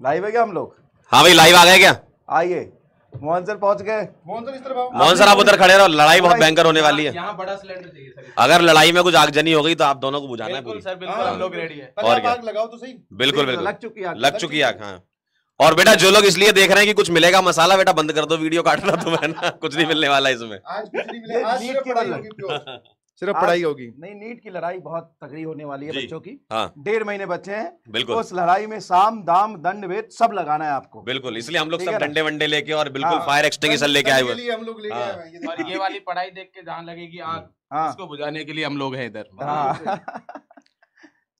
Live है क्या हम लोग? हाँ भाई लाइव आ गए क्या? आइए मोहन सर पहुंच गए। मोहन सर इस तरफ आओ। मोहन सर आप उधर खड़े रहो, लड़ाई बहुत भयंकर होने वाली है। यहाँ बड़ा सिलेंडर चाहिए सर। अगर लड़ाई में कुछ आगजनी हो गई तो आप दोनों को बुझाना है बिल्कुल पूरी। सर बिल्कुल, हम लोग रेडी है। और क्या? आग लगाओ तो सही। बिल्कुल बिल्कुल लग चुकी आग। लग चुकी आग। हाँ और बेटा जो लोग इसलिए देख रहे हैं कि कुछ मिलेगा मसाला, बेटा बंद कर दो वीडियो काटना तुम्हें ना, कुछ नहीं मिलने वाला इसमें। आज कुछ नहीं मिला, आज सिर्फ पढ़ाई होगी प्योर। सिर्फ पढ़ाई होगी। नहीं, नीट की लड़ाई बहुत तगड़ी होने वाली है जी। बच्चों की। हाँ 1.5 महीने बचे हैं। बिल्कुल उस लड़ाई में साम दाम दंड भेद सब लगाना है आपको। बिल्कुल, इसलिए हम लोग ठीक सब है ना? डंडे वंडे लेके और बिल्कुल हाँ। फायर एक्सटिंग्विशर लेके आए हुए। लिए हम लोग लेके हाँ। आए हैं, ये और ये वाली पढ़ाई देख के जहाँ लगेगी आग, हाँ इसको बुझाने के लिए हम लोग हैं इधर। हाँ। क्या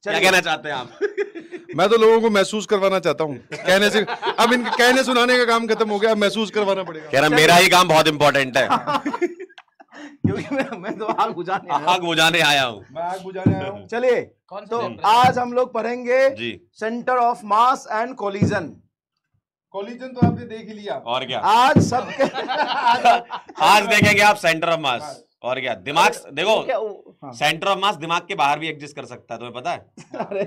चलिए कहना चाहते हैं आप? मैं तो लोगों को महसूस करवाना चाहता हूँ, कहने से अब इनके कहने सुनाने का काम खत्म हो गया, अब महसूस करवाना पड़ेगा। कह रहा मेरा ही काम बहुत इंपॉर्टेंट है। क्योंकि मैं तो आग बुझाने आया हूं। आग बुझाने आया हूँ। मैं आग बुझाने आया हूँ। चलिए कौन सा तो chapter है? आज हम लोग पढ़ेंगे जी centre of mass and collision. Collision तो आपने देख ही लिया। और क्या, आज सबके आज देखेंगे आप सेंटर ऑफ मास। और क्या, दिमाग देखो, क्या हाँ। सेंटर ऑफ मास दिमाग के बाहर भी एग्जिस्ट कर सकता है, तुम्हें पता है? अरे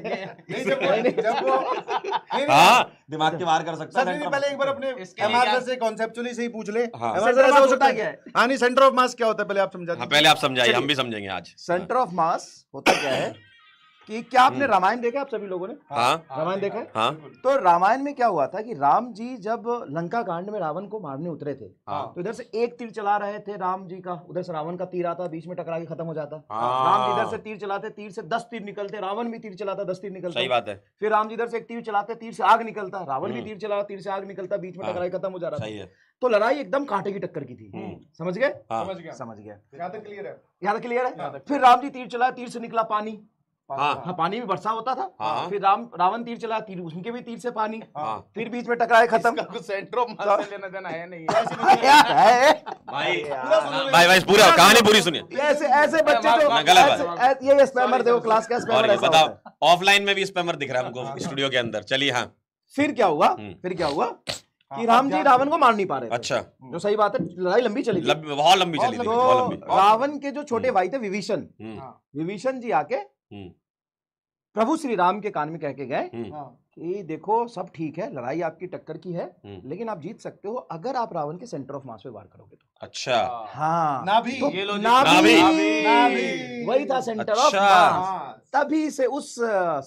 नहीं जब वो नहीं, हाँ दिमाग के बाहर कर सकता सर है। नहीं, पहले एक बार अपने इसके लिए एमआर क्या- से कॉन्सेप्चुअली से ही पूछ ले। हाँ। MR सेंटर ऐसा ऑफ हो मास सकता होता है क्या है? हाँ नहीं, सेंटर ऑफ मास क्या होता है पहले आप समझा हाँ दीजिए। पहले आप समझाइए, हम भी समझेंगे आज। सेंटर ऑफ मास होता क्या है कि क्या आपने रामायण देखा आप सभी लोगों ने? हाँ रामायण देखा है? हाँ तो रामायण में क्या हुआ था कि राम जी जब लंका कांड में रावण को मारने उतरे थे हाँ तो इधर से एक तीर चला रहे थे राम जी का, उधर से रावण का तीर आता, बीच में टकरा के खत्म हो जाता। हाँ। राम जी इधर से तीर चलाते, तीर से 10 तीर निकलते, रावण भी तीर चलाता, 10 तीर निकलते। सही बात है, फिर राम जी इधर से एक तीर चलाते, तीर से आग निकलता, रावण भी तीर चला, तीर से आग निकलता, बीच में हाँ। टकराई खत्म हो जा रहा सही था। है। तो लड़ाई एकदम कांटे की टक्कर की थी। समझ गए? हाँ समझ गया, समझ गया। यहाँ तक क्लियर है। यहाँ तक क्लियर है? फिर राम जी तीर चला, तीर से निकला पानी। हाँ हाँ पानी में वर्षा होता था। हाँ। फिर रावण तीर चला, तीर उनके भी तीर से पानी। हाँ। फिर बीच में टकराए खत्म। इसका कुछ सेंटर ऑफ मास से लेना देना है नहीं है। यार है। भाई भाई पूरा कहानी पूरी सुनिए। ऐसे ऐसे बच्चे तो गलत बात। ये स्पैमर देखो, क्लास का और स्पैमर ये ऐसा होता है। बताओ, ऑफलाइन में भी स्पैमर दिख रहा है हमको स्टूडियो के अंदर। चलिए हाँ फिर क्या हुआ? फिर क्या हुआ कि राम जी रावण को मार नहीं पा रहे थे। अच्छा, जो सही बात है, लड़ाई लंबी चली थी। बहुत लंबी चली थी, तो बहुत लंबी। रावण के जो छोटे भाई थे विभीषण, हम्म, विभीषण जी आके हम्म, प्रभु श्री राम के कान में कह के गए हम्म, कि देखो सब ठीक है, लड़ाई आपकी टक्कर की है, हम्म। लेकिन आप जीत सकते हो अगर आप रावण के सेंटर ऑफ मास पे वार करोगे तो। अच्छा हाँ ना भी तो ये लो जी। नाभि। नाभि। वही था सेंटर ऑफ अच्छा। मास। हाँ। तभी से उस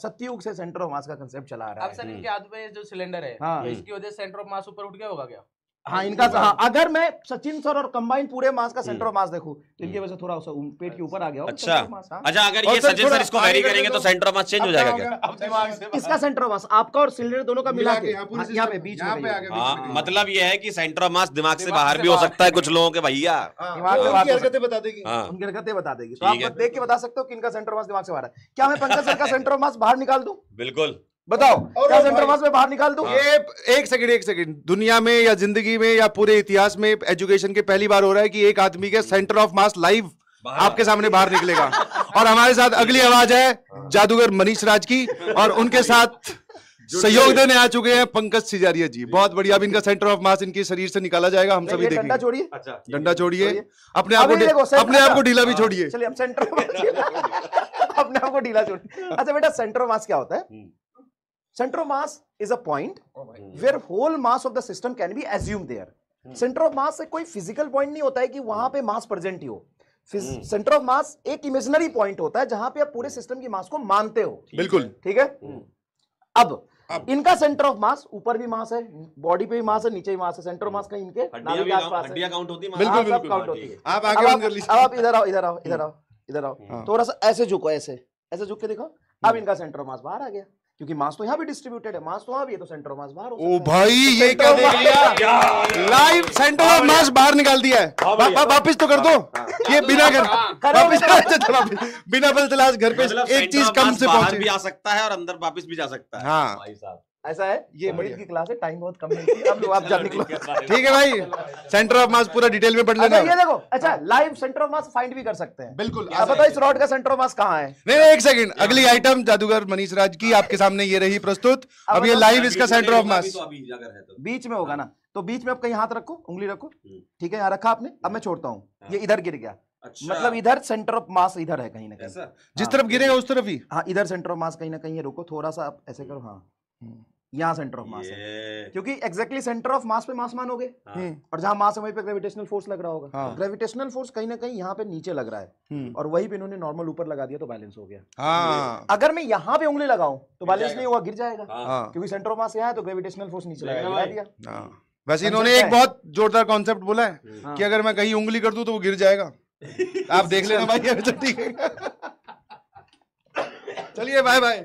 सतयुग से सेंटर ऑफ मास का कंसेप्ट चला आ रहा अब है। सर इनके हाथ में जो सिलेंडर है, हाँ। तो इसकी वजह से सेंटर ऑफ मास ऊपर उठ गया होगा क्या? हाँ इनका हाँ, अगर मैं सचिन सर और कंबाइन पूरे मास का सेंटर ऑफ मास देखूं तो इनकी वजह से थोड़ा सा पेट के ऊपर आ गया होगा अच्छा center of mass, हाँ। अच्छा, अगर और ये सर सचिन सर थोड़ा इसको आगे वेरी करके करेंगे तो तो- सेंटर ऑफ मास चेंज हो जाएगा क्या? अब दिमाग से इसका सेंटर ऑफ मास आपका और सिलेंडर दोनों का मिला के यहाँ पूरी हाँ, यहाँ पे system- बीच यहाँ में पे आ रहिए। गया, बीच में हाँ रहिए। मतलब ये है कि सेंटर ऑफ मास दिमाग से दिमाग बाहर से भी हो बाहर। सकता है कुछ लोगों के भैया। हाँ, दिमाग वो से उनकी बात हो हरकतें बता देगी। हाँ उनकी हरकतें बता देगी तो ठीक आप है। देख के बता सकते हो कि इनका सेंटर ऑफ मास दिमाग से बाहर है। क्या मैं पंकज सर का सेंटर ऑफ मास बाहर निकाल दूं? बिल्कुल। बताओ और क्या सेंटर भाई- ऑफ मास में बाहर निकाल दूं? ये एक सेकंड, दुनिया में या जिंदगी में या पूरे इतिहास में एजुकेशन के पहली बार हो रहा है कि एक आदमी के सेंटर ऑफ मास लाइव आपके सामने बाहर निकलेगा। और हमारे साथ अगली आवाज है जादूगर मनीष राज की, और उनके साथ सहयोग देने आ चुके हैं पंकज सिजारिया जी। बहुत बढ़िया। अब इनका सेंटर ऑफ मास इनके शरीर से निकाला जाएगा, हम सभी ये डंडा देखेंगे। छोड़िए, अच्छा डंडा छोड़िए, छोड़िए। अपने आप अभी देखो, को सेंटर- अपने आप को ढीला भी छोड़िए। चलिए अब सेंटर ऑफ अपने आप को ढीला छोड़िए। अच्छा बेटा, सेंटर ऑफ मास क्या होता है? Centre of mass is a point where whole mass of the system can be assume there. Centre of mass से कोई फिजिकल पॉइंट नहीं होता है कि वहां पे मास प्रेजेंट ही हो। सेंटर ऑफ मास एक इमेजिनरी पॉइंट होता है जहां पे आप पूरे सिस्टम की मास को मानते हो। बिल्कुल। ठीक है। अब इनका सेंटर ऑफ मास ऊपर भी मास है, बॉडी पे भी मास है, नीचे भी मास है। सेंटर ऑफ मास का इनके नाभि के आसपास है। हड्डियां काउंट होती है? बिल्कुल, हाँ, सब बिल्कुल। काउंट होती है। आप अब आगे आप बंद कर लीजिए। अब आप इधर आओ, इधर आओ, इधर आओ, इधर आओ। थोड़ा सा ऐसे झुको, ऐसे ऐसे झुक के देखो। अब इनका सेंटर ऑफ मास बाहर आ गया, क्योंकि मास तो यहाँ भी डिस्ट्रीब्यूटेड है, मास तो वहां भी है, तो सेंटर ऑफ मास बाहर हो ओ सकता है। भाई, ये क्या देख लिया? लाइव सेंटर ऑफ मास बाहर निकाल दिया है। वापिस तो कर दो ये बिना बिना बल तलाश घर पे मतलब एक चीज कम से बाहर पहुंचे। भी आ सकता है और अंदर वापस भी जा सकता है। हाँ। भाई साहब ऐसा है। ये मरीज की क्लास है, टाइम बहुत कम मिलती है। अब आप जा निकलो। ठीक है भाई, सेंटर ऑफ मास पूरा डिटेल में पढ़ अच्छा लेना। ये देखो, अच्छा live centre of mass find भी कर सकते हैं। बिल्कुल। अब बताओ इस रॉड का सेंटर ऑफ मास कहाँ है? नहीं, एक सेकंड, अगली आइटम जादूगर मनीष राज की आपके सामने ये रही प्रस्तुत। अब ये लाइव इसका सेंटर ऑफ मास बीच में होगा ना, तो बीच में आप कहीं हाथ रखो, उंगली रखो। ठीक है, यहाँ रखा आपने। अब मैं छोड़ता हूँ, ये इधर गिर गया। मतलब इधर सेंटर ऑफ मास इधर है कहीं ना कहीं। जिस तरफ गिरेगा उस तरफ ही। हाँ, इधर सेंटर ऑफ मास कहीं ना कहीं है। रुको थोड़ा सा, आप ऐसे करो। हाँ यहाँ सेंटर ऑफ मास है, ये क्योंकि एग्जैक्टली सेंटर ऑफ मास पे मास मान हो गए, और जहां मास है वहीं पे ग्रेविटेशनल फोर्स लग रहा होगा। हाँ। ग्रेविटेशनल फोर्स कहीं ना कहीं यहाँ पे नीचे लग रहा है, और वहीं पे इन्होंने नॉर्मल ऊपर लगा दिया तो बैलेंस हो गया। हाँ अगर मैं यहाँ पे उंगली लगाऊं तो बैलेंस नहीं होगा, गिर जाएगा, हाँ क्योंकि सेंटर ऑफ मास यहाँ है तो ग्रेविटेशनल फोर्स नीचे लगा गिरा दिया। हाँ। वैसे इन्होंने एक बहुत जोरदार कॉन्सेप्ट बोला है हाँ। कि अगर मैं कहीं उंगली कर दूं तो वो गिर जाएगा। आप देख लेना भाई, अभी तो ठीक है। चलिए बाय बाय।